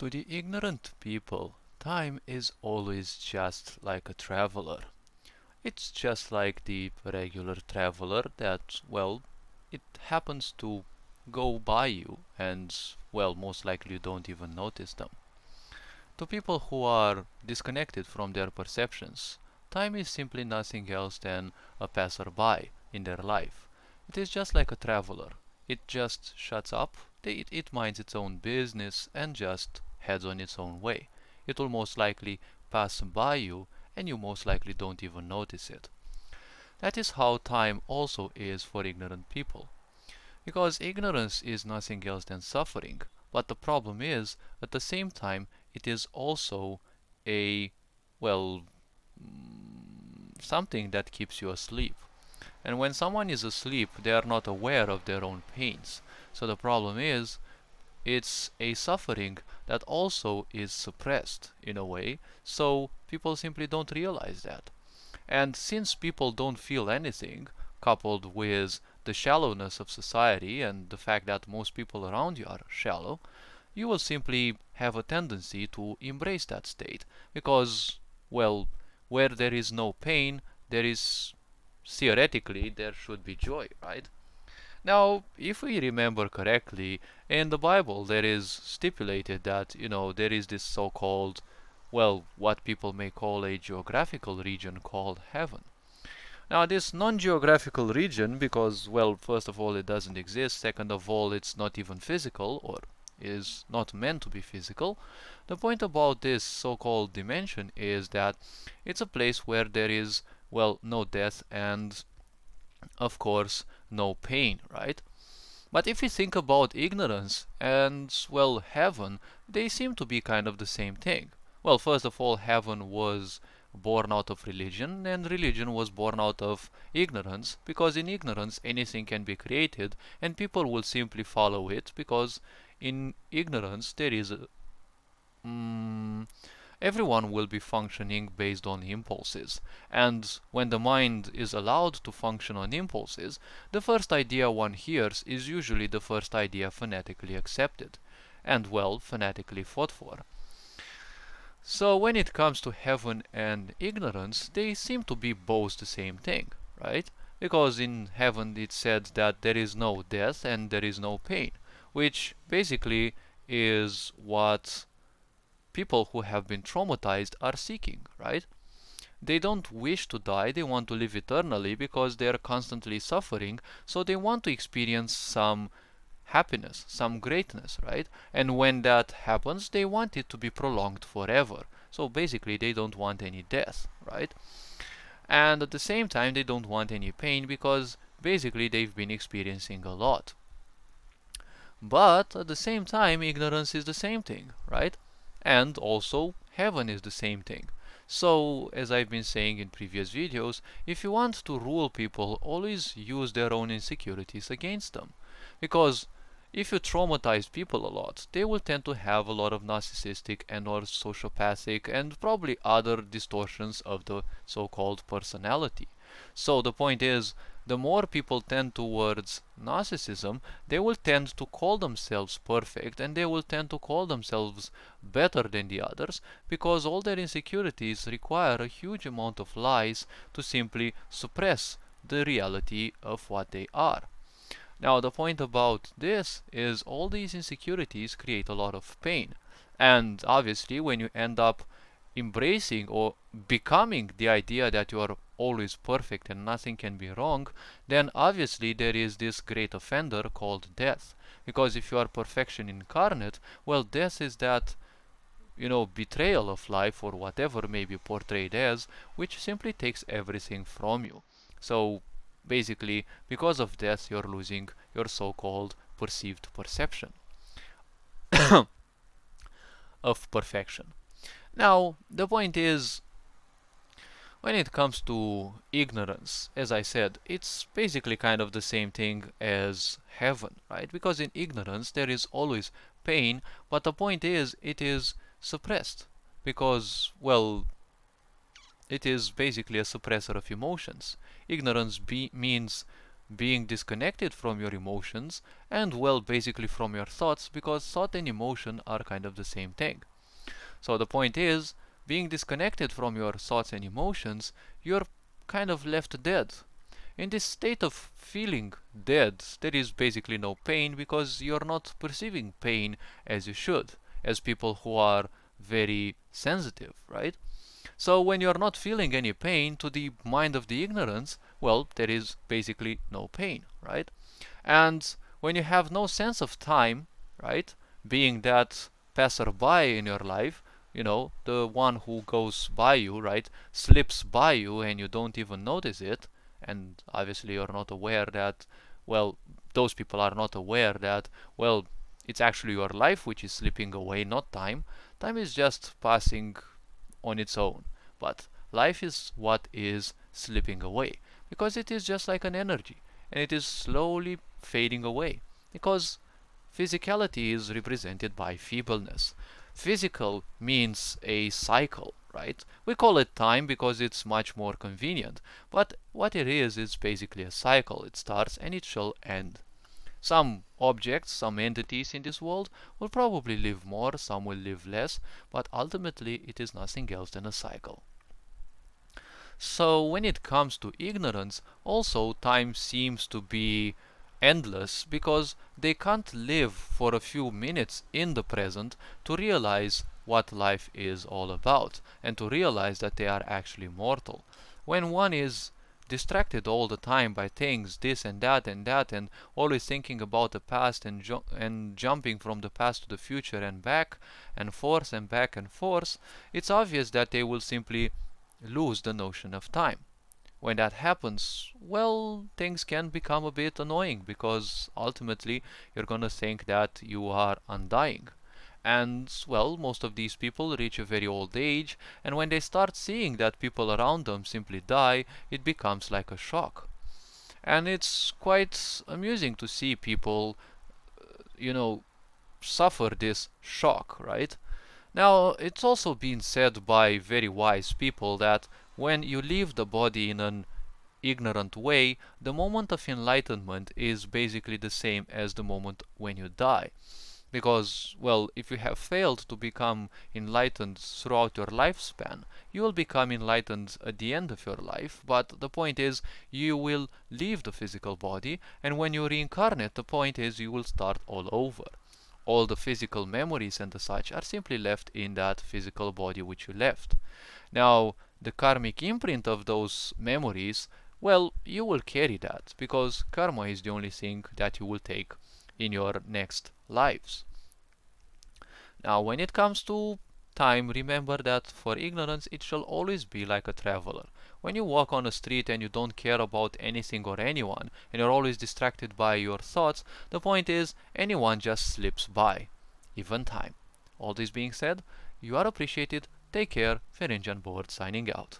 To the ignorant people, time is always just like a traveler. It's just like the regular traveler that, well, it happens to go by you and, well, most likely you don't even notice them. To people who are disconnected from their perceptions, time is simply nothing else than a passerby in their life. It is just like a traveler. It just shuts up, it minds its own business and just heads on its own way. It will most likely pass by you and you most likely don't even notice it. That is how time also is for ignorant people. Because ignorance is nothing else than suffering. But the problem is, at the same time, it is also a, well, something that keeps you asleep. And when someone is asleep, they are not aware of their own pains. So the problem is, it's a suffering that also is suppressed in a way, so people simply don't realize that. And since people don't feel anything, coupled with the shallowness of society and the fact that most people around you are shallow, you will simply have a tendency to embrace that state because, well, where there is no pain, there is theoretically there should be joy, right? Now, if we remember correctly, in the Bible there is stipulated that, there is this so-called, well, what people may call a geographical region called heaven. Now, this non-geographical region, because, well, first of all, it doesn't exist, second of all, it's not even physical, or is not meant to be physical. The point about this so-called dimension is that it's a place where there is, well, no death and, of course, no pain, right? But if we think about ignorance and, well, heaven, they seem to be kind of the same thing. Well, first of all, heaven was born out of religion, and religion was born out of ignorance, because in ignorance anything can be created, and people will simply follow it, because in ignorance there is a, everyone will be functioning based on impulses. And when the mind is allowed to function on impulses, the first idea one hears is usually the first idea phonetically accepted, and, well, phonetically fought for. So when it comes to heaven and ignorance, they seem to be both the same thing, right? Because in heaven it said that there is no death and there is no pain, which basically is what people who have been traumatized are seeking, right? They don't wish to die, they want to live eternally because they are constantly suffering, so they want to experience some happiness, some greatness, right? And when that happens, they want it to be prolonged forever. So basically, they don't want any death, right? And at the same time, they don't want any pain because basically they've been experiencing a lot. But at the same time, ignorance is the same thing, right? And also, heaven is the same thing. So, as I've been saying in previous videos, if you want to rule people, always use their own insecurities against them. Because if you traumatize people a lot, they will tend to have a lot of narcissistic and or sociopathic and probably other distortions of the so-called personality. So the point is, the more people tend towards narcissism, they will tend to call themselves perfect and they will tend to call themselves better than the others because all their insecurities require a huge amount of lies to simply suppress the reality of what they are. Now, the point about this is all these insecurities create a lot of pain. And obviously, when you end up embracing or becoming the idea that you are always perfect and nothing can be wrong, then obviously there is this great offender called death. Because if you are perfection incarnate, well, death is that, betrayal of life or whatever may be portrayed as, which simply takes everything from you. So basically, because of death, you're losing your so-called perceived perception of perfection. Now, the point is, when it comes to ignorance, as I said, it's basically kind of the same thing as heaven, right? Because in ignorance there is always pain, but the point is, it is suppressed. Because, well, it is basically a suppressor of emotions. Ignorance means being disconnected from your emotions and, well, basically from your thoughts, because thought and emotion are kind of the same thing. So the point is, being disconnected from your thoughts and emotions, you're kind of left dead. In this state of feeling dead, there is basically no pain because you're not perceiving pain as you should, as people who are very sensitive, right? So when you're not feeling any pain to the mind of the ignorance, well, there is basically no pain, right? And when you have no sense of time, right, being that passerby in your life, the one who goes by you, right, slips by you and you don't even notice it, and obviously you're not aware that, well, those people are not aware that, well, it's actually your life which is slipping away, not time. Time is just passing on its own. But life is what is slipping away because it is just like an energy and it is slowly fading away because physicality is represented by feebleness. Physical means a cycle, right? We call it time because it's much more convenient, but what it is basically a cycle. It starts and it shall end. Some objects, some entities in this world will probably live more, some will live less, but ultimately it is nothing else than a cycle. So when it comes to ignorance, also time seems to be endless because they can't live for a few minutes in the present to realize what life is all about and to realize that they are actually mortal. When one is distracted all the time by things, this and that, and always thinking about the past and jumping from the past to the future and back and forth, it's obvious that they will simply lose the notion of time. When that happens, well, things can become a bit annoying because ultimately you're gonna think that you are undying. And, well, most of these people reach a very old age, and when they start seeing that people around them simply die, it becomes like a shock. And it's quite amusing to see people, you know, suffer this shock, right? Now, it's also been said by very wise people that when you leave the body in an ignorant way, the moment of enlightenment is basically the same as the moment when you die. Because, well, if you have failed to become enlightened throughout your lifespan, you will become enlightened at the end of your life. But the point is, you will leave the physical body, and when you reincarnate, the point is you will start all over. All the physical memories and the such are simply left in that physical body which you left. Now, the karmic imprint of those memories, well, you will carry that because karma is the only thing that you will take in your next lives. Now, when it comes to time, remember that for ignorance it shall always be like a traveler. When you walk on a street and you don't care about anything or anyone, and you're always distracted by your thoughts, the point is anyone just slips by, even time. All this being said, you are appreciated. Take care. Ferenjan Board signing out.